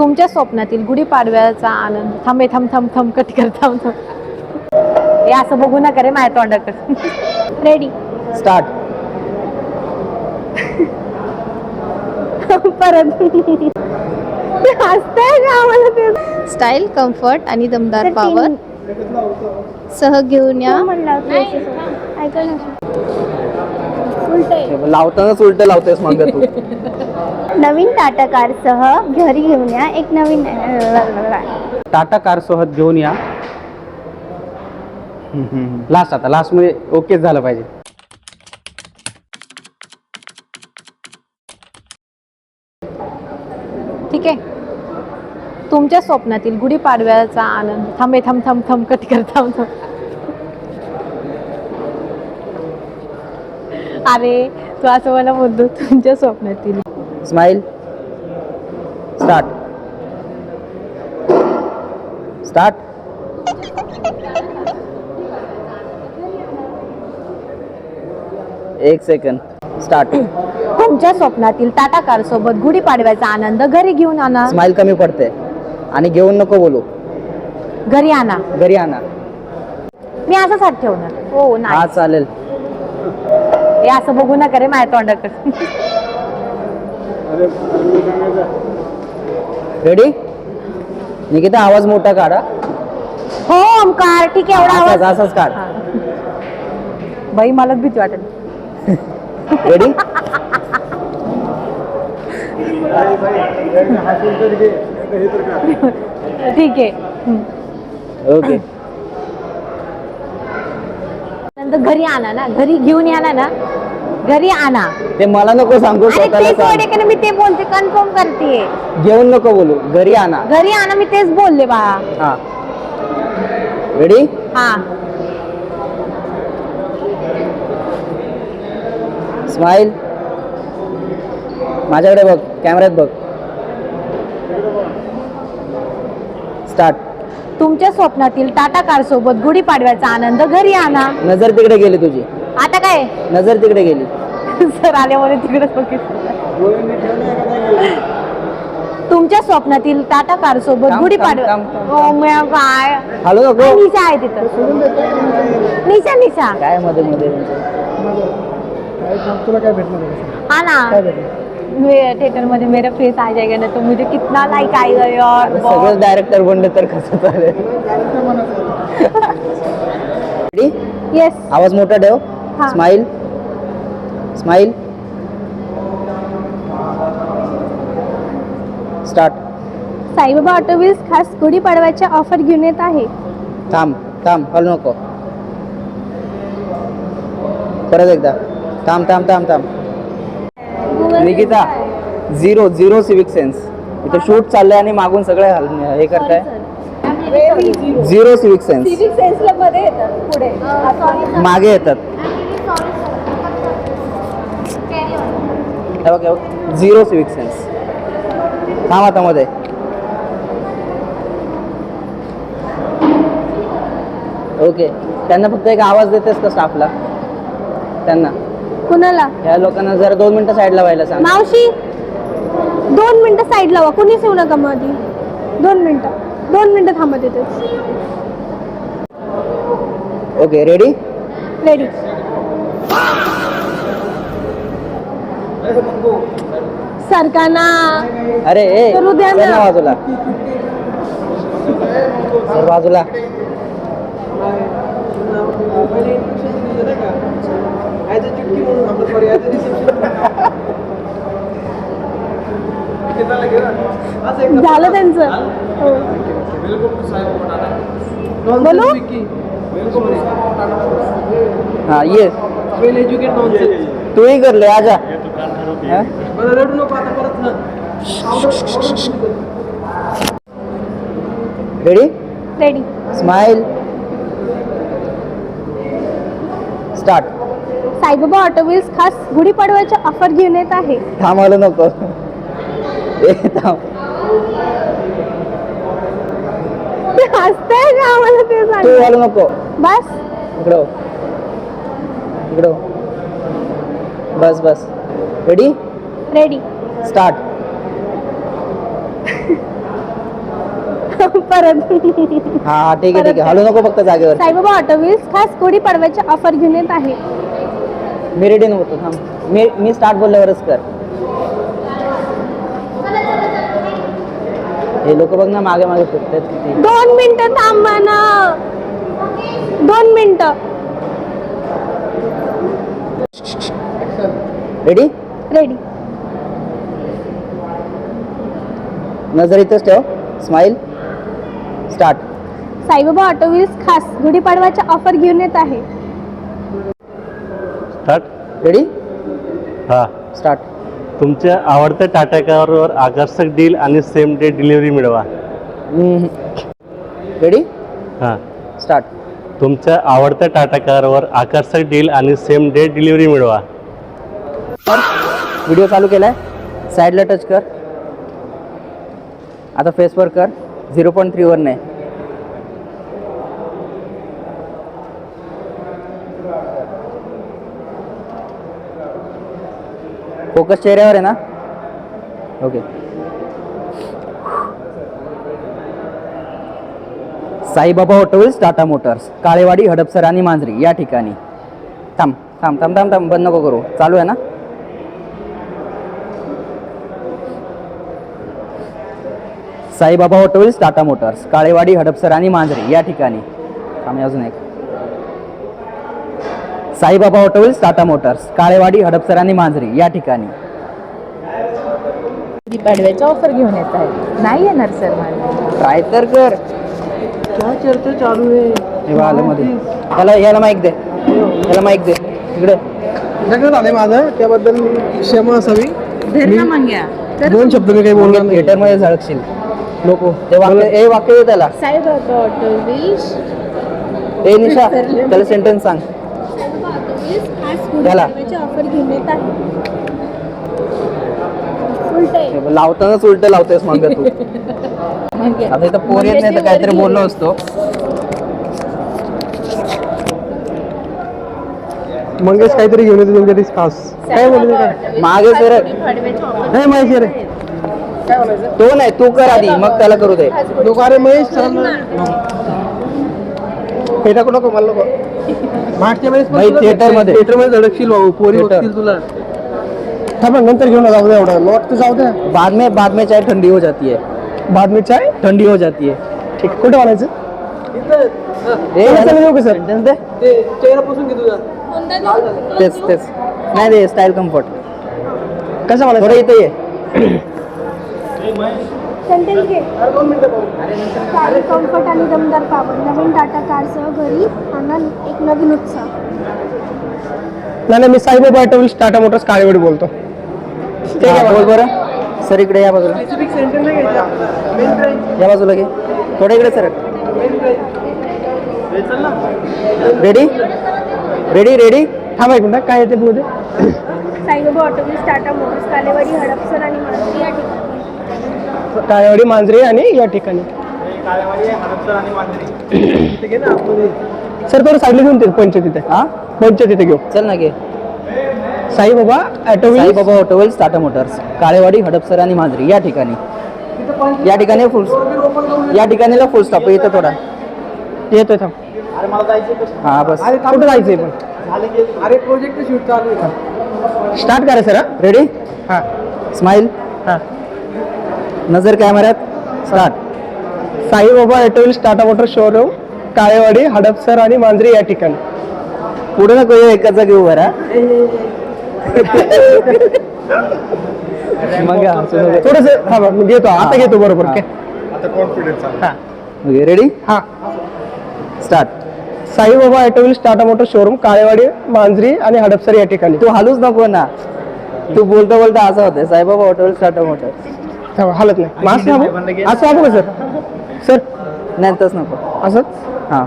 तुमच्या स्वप्नातील गुढीपाडव्याचा आनंद थांबे थांब थांब थांब कट कर थांब थांब हे असं बघू नका रे माझ्या तोंडाकडे. Ready start. परत हसतंय का मला ते. स्टाईल, कम्फर्ट आणि दमदार पॉवर सह घेऊन या. लावतानाच उलट लावतेस मग तू. नवीन टाटा कार सह घरी घेऊन या एक नवीन टाटा कार सोबत घेऊन या. लास्ट आता लास्ट मध्ये ओकेच झालं पाहिजे. ठीक आहे. तुमच्या स्वप्नातील गुढीपाडव्याचा आनंद थांबे थांब थांब थांब कट कर थांब थांब. अरे तू असं मला बोलतो तुमच्या स्वप्नातील. स्माइल. स्टार्ट. स्टार्ट. एक सेकंड. स्टार्ट. तुमच्या स्वप्नातील टाटा कार सोबत गुढीपाडव्याचा आनंद घरी घेऊन आणा. स्माइल कमी पडते आणि घेऊन नको बोलू. घरी आणा. घरी आणा. मी असंच हात ठेवणार. हो हा नाही चालेल. हे असं बघू नका रे माझ्या तोंडाकडे. रेडी. निकिता आवाज मोठा काढा. हो ओमकार ठीक आहे एवढा आवाज. असाच काढ. हा. बाई मलाच भीती वाटेल. रेडी. ठीक आहे. ओके. नंतर घरी आणा ना. घरी घेऊन या ना. घरी आणा. ते मला नको सांगू. अरे स्वतःला तेच सांग. वर्ड आहे का मी ते बोलते कन्फर्म करते. घेऊन नको बोलू. घरी आणा. घरी आणा मी तेच बोलले बाळा. हा. रेडी. हा स्माइल. माझ्याकडे बघ. कॅमेऱ्यात बघ. स्टार्ट. तुमच्या स्वप्नातील टाटा कार सोबत गुढीपाडव्याचा आनंद घरी आणा. नजर तिकडे गेली तुझी. आता काय नजर तिकडे गेली. सर आल्यामुळे तिकडे तुमच्या स्वप्नातील टाटा कार सोबत थांब, गुढीपाडवा. थांब, थांब, हो म्या काय हॅलो नको. निशा आहे तिथं. निशा निशा काय मध्ये मध्ये तुला काय भेटणार आहे? हा ना. काय भेटणार? थिएटर मध्ये मेरा फेस आ जाएगा ना तो मुझे कितना लाइक आएगा यार. सगळं डायरेक्टर बनले तर कसं चालेल. Character बनायचं. रेडी. येस. आवाज मोठा ठेव. हा. Smile. Smile. Start. Saibaba auto wheels खास गुढीपाडव्याच्या ऑफर घेऊन येत आहे. थांब थांब हलू नको. परत एकदा. थांब थांब थांब थांब. Nikita zero zero civic sense. इथं शूट चाललंय आणि मागून सगळे हे करताय. Zero civic sense. मध्ये येतात पुढे. मागे येतात. हे बघ, हे बघ. Zero civic sense. थांब आता मध्ये. ओके. त्यांना फक्त एक आवाज देतेस का स्टाफला. त्यांना कुणाला? या लोकांना जरा 2 मिनिटं साईडला व्हायला सांग. मावशी 2 मिनिटं साईड लावा. कुणीच येऊ नका मध्ये. 2 मिनिटं थांबत येते. ओके. रेडी. रेडी. सरकाना. अरे ए करू द्या ना. सर ना बाजूला. सर बाजूला. झालं त्यांचं. बोलू. हाँ ये तू ही कर ले आजा. Ready. Ready. Smile. Start. Saibaba auto wheels खास गुढीपाडव्याच्या ऑफर घेऊन येत आहे. थांबवलं नको. ए थांब. हसतंय का मला ते तू सांग. आलो नको. बस. इकडं हो. इकडं हो. बस बस. रेडी. रेडी. स्टार्ट. परत हा हा ठीक आहे ठीक आहे, हलू नको फक्त जागेवर. साईबाबा ऑटो व्हील्स खास गुढीपाडव्याची ऑफर घेऊन येत आहे. मी रेडी नव्हतो, थांब मी स्टार्ट बोलल्यावरच कर. हे लोक बघ ना मागे मागे फिरतात किती. 2 मिनिटं थांबा ना, 2 मिनिटं. रेडी? रेडी. नजर इथंच ठेव, smile, start. Saibaba auto wheels खास गुढीपाडव्याची ऑफर घेऊन येत आहे. स्टार्ट. रेडी? हा. स्टार्ट. तुमच्या आवडत्या टाटा कारवर आकर्षक डील आणि सेम डे डिलिव्हरी मिळवा. रेडी? हां. स्टार्ट. तुमच्या आवडत्या टाटा कारवर आकर्षक डील आणि सेम डे डिलिव्हरी मिळवा. व्हिडिओ चालू केलाय, साईडला टच कर. आता फेसवर कर, 0.3 वर नाही. फोकस चेहऱ्यावर आहे ना? Okay. Saibaba auto wheels Tata motors, Kalewadi, Hadapsar आणि मांजरी या ठिकाणी. थांब थांब थांब थांब थांब, बंद नको करू, चालू आहे ना? Saibaba auto wheels Tata motors, Kalewadi, Hadapsar आणि मांजरी या ठिकाणी. थांब अजून एक. Saibaba auto wheels Tata motors, Kalewadi, Hadapsar आणि मांजरी या ठिकाणी. पाडव्याची ऑफर घेऊन येत आहे. नाही येणार सर मला. ट्राय तर कर. काय चर्चा चालू आहे? हे बघ आलं मध्ये. याला माईक दे, याला माईक दे इकडे. लग्न झालंय माझं, त्याबद्दल क्षमा असावी. मांग्या 2 शब्द मी काही बोलणार नाही. थिएटर मध्ये झळकशील नको. ते वाक्य, हे वाक्य दे त्याला. साईबाबा ऑटो व्हील्स ए निशा, त्याला सेंटेन्स सांग. खास त्याला. गुढीपाडव्याची ऑफर घेऊन येत आहे. उलटे. हे बघ, लावतानाच उलट लावतोयस मग तू. आता इथं पोर येत नाही तर काहीतरी बोललो असतो. मंगेश काहीतरी घेऊन येतो तुमच्या खास. काय बोलू काय? मागे सर नाही माहिती रे. काय बोलायचं? तो नाही, तू कर आधी, मग त्याला करू दे. नको अरे महेश, हे नको नको मला नको. मागच्या वेळेस भाई, थिएटरमध्ये. थिएटरमध्ये धडकशील भाऊ, पोरी थिएटर. बघतील तुला. थांबा नंतर घेऊन जाऊ दे, एवढा लॉट तर जाऊ दे. बाद में चाय ठंडी हो जाती है. बाद में चाय ठंडी हो जाती है. ठीक. कुठे म्हणायचं? देऊ का सर? दे. चेहरा पुसून घे तुझा. तेच नाही दे, स्टाईल कम्फर्ट. कसं थोडं म्हणायचं? इथं ये. सेंटेन्स घे. स्टाईल, कम्फर्ट आणि दमदार पावर. नवीन टाटा कारसह घरी आणा एक नवीन उत्साह. नाही मी Saibaba auto wheels Tata motors Kalewadi बोलतो. हा, बोल बरं. सर इकडे या बाजूला, या बाजूला घे. थोडं इकडे सर. रेडी? Ready ready? थांबा एक मिनिट, काय येते मध्ये? Saibaba auto wheels Tata motors, Kalewadi, Hadapsar आणि मांजरी या ठिकाणी. काळेवाडी, मांजरी आणि या ठिकाणी. सर थोडं साईडला घेऊन ते पंच तिथे. हा, पंच तिथे घेऊ. चल ना घे. Saibaba auto wheels Saibaba auto wheels Tata motors, Kalewadi, Hadapsar आणि मांजरी या ठिकाणी. या ठिकाणी फुल, या ठिकाणीला फुल स्टॉप इथं थोडा. येतोय. थांब. हा बस. कुठं जायचंय पण? अरे प्रोजेक्ट शूट चालू आहे. स्टार्ट करा सर. रेडी? हां स्माइल, हां. नजर कॅमेऱ्यात, start. Saibaba auto wheels Tata motor showroom, Kalewadi, Hadapsar आणि मांजरी या ठिकाणी. पुढे नको एकाचा घेऊ बरा. मग थोडस थांबा, मी घेतो आता, घेतो बरोबर. हां. आता कॉन्फिडन्स. हां रेडी? हां. Start. Saibaba auto wheels Tata motor showroom, Kalewadi, Manjari आणि हडपसर या ठिकाणी. तू हलूच नको ना, तू बोलता बोलता असं होते. Saibaba auto wheels Tata Motors. थांबा, हालत नाही. मास्क असं वागू का सर? सर नाही तसं नको. असंच. हां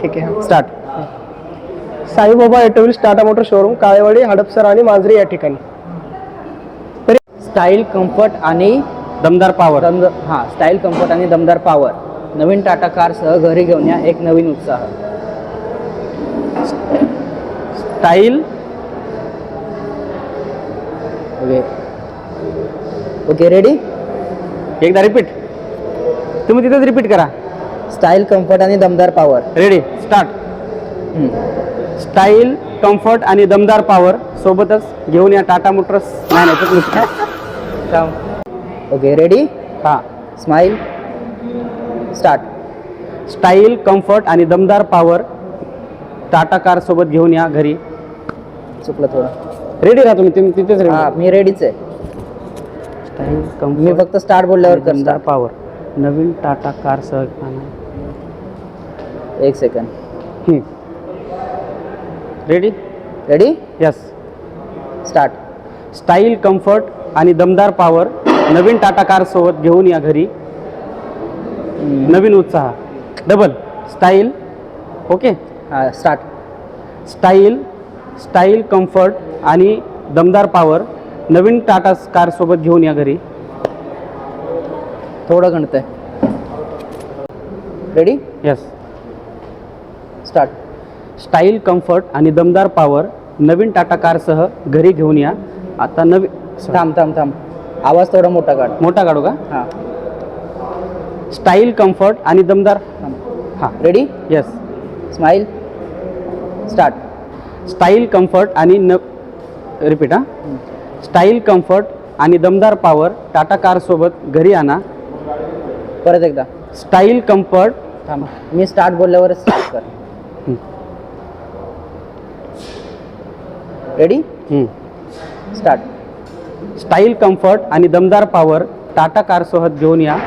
ठीक आहे. Start. Saibaba auto wheels Tata motor showroom, Kalewadi, Hadapsar आणि मांजरी या ठिकाणी. स्टाईल, कम्फर्ट आणि दमदार पावर. हां, स्टाईल, कम्फर्ट आणि दमदार पॉवर. नवीन टाटा कारसह घरी घेऊन या एक नवीन उत्साह. Style, okay okay. रेडी? एकदा रिपीट. तुम्ही तिथेच रिपीट करा. स्टाईल, कम्फर्ट आणि दमदार power. Ready, start. Style, comfort आणि दमदार पॉवर सोबतच घेऊन या टाटा मोटर्स. Okay, ready. हां, स्माईल, स्टार्ट. स्टाईल, कम्फर्ट आणि दमदार पॉवर टाटा कार सोबत घेऊन या घरी. चुकलं थोडं. रेडी राहा तुम्ही तिथेच. हां, मी रेडीच आहे. स्टाईल, कम्फर्ट, मी फक्त स्टार्ट बोलल्यावर दमदार पॉवर नवीन टाटा कार सह. एक second. Ready, ready, yes, start. Style, comfort आणि दमदार पॉवर नवीन टाटा कार सोबत घेऊन या घरी. नवीन उत्साह. Double style. ओके, हां, स्टार्ट. स्टाईल, कम्फर्ट आणि दमदार पॉवर नवीन टाटा कार सोबत घेऊन या घरी. थोडं गणतंय. Ready, yes, start. Style, comfort आणि दमदार पॉवर नवीन टाटा कारसह घरी घेऊन या. आता नवीन. थांब. आवाज थोडा मोठा काढू का? हां. स्टाईल, कम्फर्ट आणि दमदार. हां, ready, yes, smile, start. Style, comfort आणि रिपीट. हां, स्टाईल, कम्फर्ट आणि दमदार पॉवर टाटा कार सोबत घरी आणा. परत एकदा. Style, comfort. थांबा, मी स्टार्ट बोलल्यावर स्टार्ट कर. Ready, start. स्टाईल, कम्फर्ट आणि दमदार पॉवर टाटा कार सोबत घेऊन या.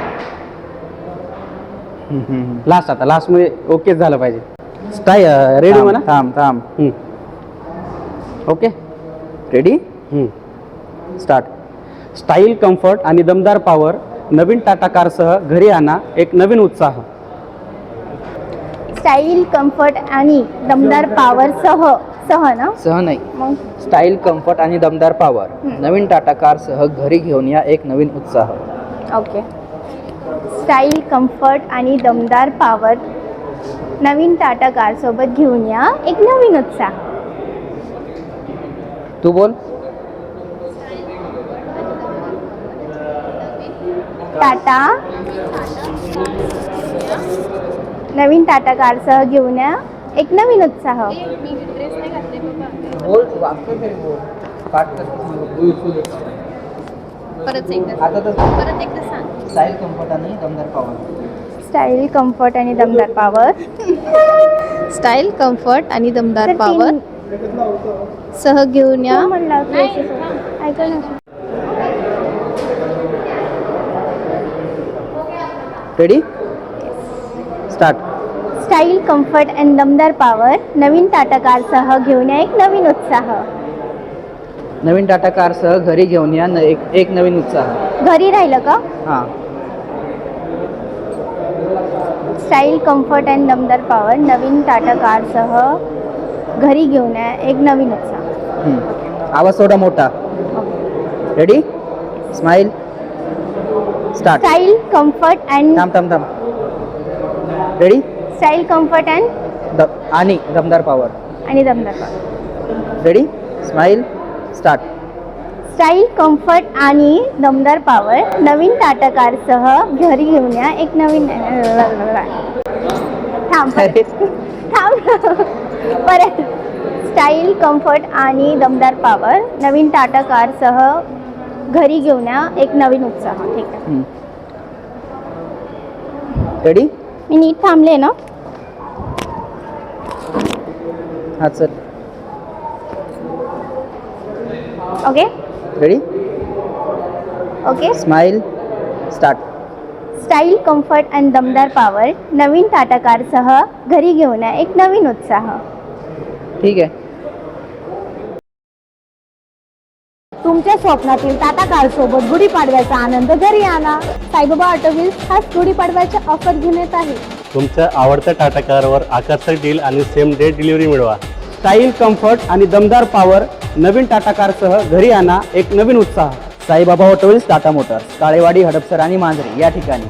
लास्ट. आता लास्ट मध्ये ओके झालं पाहिजे. रेडी म्हणा. थांब. Okay, ready, start. Style, comfort आणि दमदार पॉवर नवीन टाटा कारसह घरी आणा एक नवीन उत्साह. स्टाईल, कम्फर्ट आणि दमदार पॉवर सह ना? सह नाही, मग स्टाईल, कम्फर्ट आणि दमदार पॉवर नवीन टाटा कारसह घरी घेऊन या एक नवीन उत्साह. ओके. स्टाईल, कम्फर्ट आणि दमदार पॉवर नवीन टाटा कार सोबत घेऊन या एक नवीन उत्साह. तू बोल. टाटा नवीन टाटा कारसह घेऊन या एक नवीन उत्साह. बोल. स्टाईल, कम्फर्ट आणि दमदार पॉवर. स्टाईल, कम्फर्ट आणि दमदार पॉवर. स्टाईल, कम्फर्ट आणि दमदार पॉवर सह घेऊन या. ऐका ना. Ready, start. स्टाईल, कम्फर्ट आणि दमदार पॉवर नवीन टाटा कारसह घेऊन या एक नवीन उत्साह. नवीन टाटा कारसह घरी घेऊन या एक नवीन उत्साह. घरी राहिलं का? हां. स्टाईल, कम्फर्ट आणि दमदार पॉवर नवीन टाटा कारसह घरी घेऊन या एक नवीन उत्साह. आवाज थोडा मोठा. Ready, smile, start. Style, comfort and थांब. रेडी. स्टाईल, कम्फर्ट अँड आणि दमदार power. Ready, smile, start. Style, comfort आणि दमदार पॉवर नवीन टाटा कारसह घरी घेऊन या एक नवीन. थांब. परत. स्टाईल, कम्फर्ट आणि दमदार पॉवर नवीन टाटा कारसह घरी घेऊन या एक नवीन उत्साह. ठीक आहे. रेडी. मी नीट थांबले ना? हां, चल. Okay. Ready, okay. Smile, start. Style, comfort आणि दमदार पॉवर नवीन टाटा कारसह घरी घेऊन या एक नवीन उत्साह. ठीक आहे. तुमच्या स्वप्नातील टाटा कार सोबत गुढीपाडव्याचा आनंद घरी आणा. साईबाबा ऑटो व्हील्स खास गुढीपाडव्याच्या ऑफर घेऊन येत आहे. तुमच्या आवडत्या टाटा कारवर आकर्षक डील आणि सेम डे डिलिव्हरी मिळवा. स्टाईल, कम्फर्ट आणि दमदार पॉवर नवीन टाटा कारसह घरी आणा एक नवीन उत्साह. Saibaba auto wheels, Tata motors, Kalewadi, Hadapsar आणि मांजरी या ठिकाणी.